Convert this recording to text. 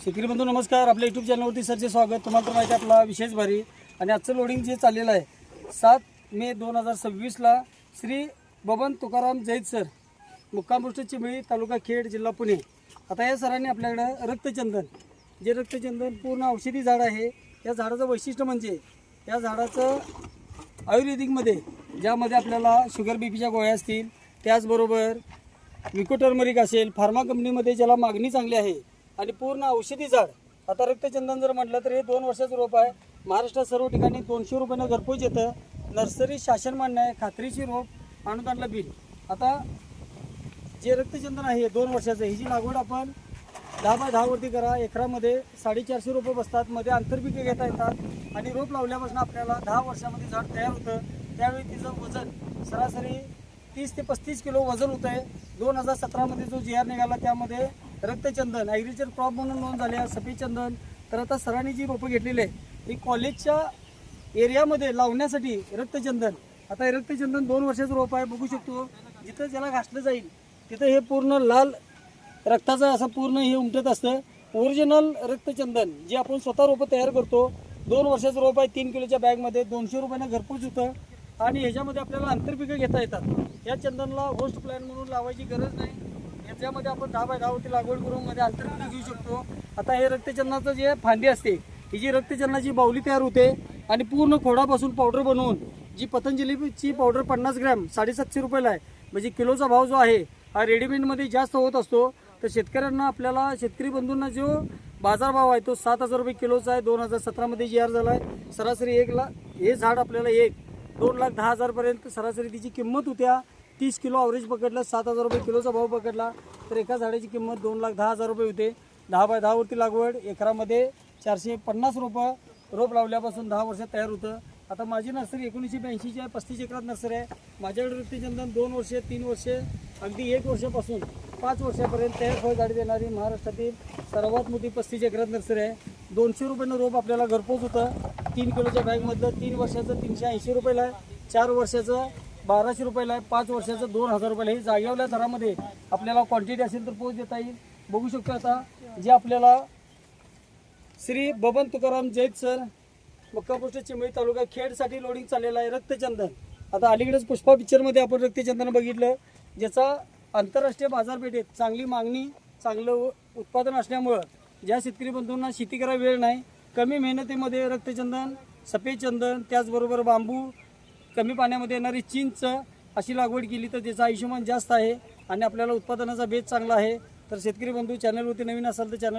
शेतकरी बंधू नमस्कार. आपल्या यूट्यूब चॅनलवरती सरचे स्वागत. तुम्हाला तर माहिती आहे आपला विशेष भारी आणि आजचं लोडिंग जे चाललेलं आहे 7 मे 2026ला श्री बबन तुकाराम जैत सर, मुक्काम पोस्ट चिमळी, तालुका खेड, जिल्हा पुणे. आता या सरांनी आपल्याकडं रक्तचंदन, जे रक्तचंदन पूर्ण औषधी झाड आहे, या झाडाचं वैशिष्ट्य म्हणजे या झाडाचं आयुर्वेदिकमध्ये ज्यामध्ये आपल्याला शुगर बीपीच्या गोळ्या असतील, त्याचबरोबर विको टर्मरिक असेल, फार्मा कंपनीमध्ये ज्याला मागणी चांगली आहे आणि पूर्ण औषधी झाड. आता रक्तचंदन जर म्हटलं तर हे 2 वर्षाचं रोप आहे. महाराष्ट्रात सर्व ठिकाणी 200 रुपयानं घरपोच येतं. नर्सरी शासन मान्य आहे, खात्रीची रोप, अनुदानला बिल. आता जे रक्तचंदन आहे 2 वर्षाचं, ही जी लागवड आपण 10 बाय 10 वरती करा. एकरामध्ये 450 रुपये बसतात. मध्ये आंतरपिके घेता येतात आणि रोप लावल्यापासून आपल्याला 10 वर्षामध्ये झाड तयार होतं. त्यावेळी तिचं वजन सरासरी 30 ते 35 किलो वजन होतं आहे. 2017मध्ये जो GR निघाला त्यामध्ये रक्तचंदन ॲग्रिकल्चर क्रॉप म्हणून नोंद झाली आहे, सफेद चंदन. तर आता सरांनी जी रोपं घेतलेली आहे ही कॉलेजच्या एरियामध्ये लावण्यासाठी रक्तचंदन. आता हे रक्तचंदन 2 वर्षाचं रोप आहे. बघू शकतो जिथं ज्याला घासलं जाईल तिथं हे पूर्ण लाल रक्ताचं असं पूर्ण हे उमटत असतं. ओरिजिनल रक्तचंदन जे आपण स्वतः रोपं तयार करतो. 2 वर्षाचं रोप आहे. 3 किलोच्या बॅगमध्ये 200 रुपयानं घरपोच होतं आणि ह्याच्यामध्ये आपल्याला आंतरपिकं घेता येतात. या चंदनला होस्ट प्लॅन म्हणून लावायची गरज नाही. याच्यामध्ये आपण 10 बाय 10 वरती लागवड करून मध्ये आंतरपिकं घेऊ शकतो. आता हे रक्तचंदनाचं जे फांदी असते, ही जी रक्तचंदनाची बाहुली तयार होते आणि पूर्ण खोडापासून पावडर बनवून जी पतंजलीची पावडर 50 ग्रॅम 750 रुपयाला आहे. म्हणजे किलोचा भाव जो आहे हा रेडीमेडमध्ये जास्त होत असतो. तर शेतकऱ्यांना, आपल्याला शेतकरी बंधूंना जो बाजारभाव आहे तो 7,000 रुपये किलोचा आहे. 2017मध्ये GR झाला आहे. सरासरी 1 लाख हे झाड आपल्याला 2,10,000 पर्यंत सरासरी तिची किंमत होत्या. 30 किलो अवरेज पकडलं, 7,000 रुपये किलोचा भाव पकडला तर एका झाडाची किंमत 2,10,000 रुपये होते. 10 बाय 10 वरती लागवड, एकरामध्ये 450 रुपये रोप लावल्यापासून 10 वर्षात तयार होतं. आता माझी नर्सरी 1982ची आहे. 35 एकरात नर्सरी आहे. माझ्याकडे रक्तचंदन 2 वर्ष, 3 वर्ष, अगदी 1 वर्षापासून 5 वर्षापर्यंत तयार फळ गाडी देणारी महाराष्ट्रातील सर्वात मोठी 35 एकरात नर्सरी आहे. 200 रुपयानं रोप आपल्याला घरपोच होतं. 3 किलोच्या बॅगमधलं. 3 वर्षाचं 380 रुपयाला आहे. 4 वर्षाचं 1200 रुपयाला आहे. 5 वर्षाचं 2,000 रुपयाला. हे जागेवल्या दरामध्ये आपल्याला क्वांटिटी असेल तर पोच देता येईल. बघू शकतो आता जे आपल्याला श्री बबन तुकाराम जैत सर, मुक्काम पोस्ट चिमळी, तालुका खेडसाठी लोडिंग चाललेलं आहे रक्तचंदन. आता अलीकडेच पुष्पा पिक्चरमध्ये आपण रक्तचंदन बघितलं, ज्याचा आंतरराष्ट्रीय बाजारपेठेत चांगली मागणी, चांगलं उत्पादन असल्यामुळं ज्या शेतकरी बंधूंना शेती करायला वेळ नाही, कमी मेहनतीमध्ये रक्तचंदन, सफेद चंदन, त्याचबरोबर बांबू, कमी पाण्यामध्ये येणारी चिंच अशी लागवड केली तर त्याचं आयुष्यमान जास्त आहे आणि आपल्याला उत्पादनाचा बेस चांगला आहे. तर शेतकरी बंधू चॅनलवरती नवीन असाल तर चॅनल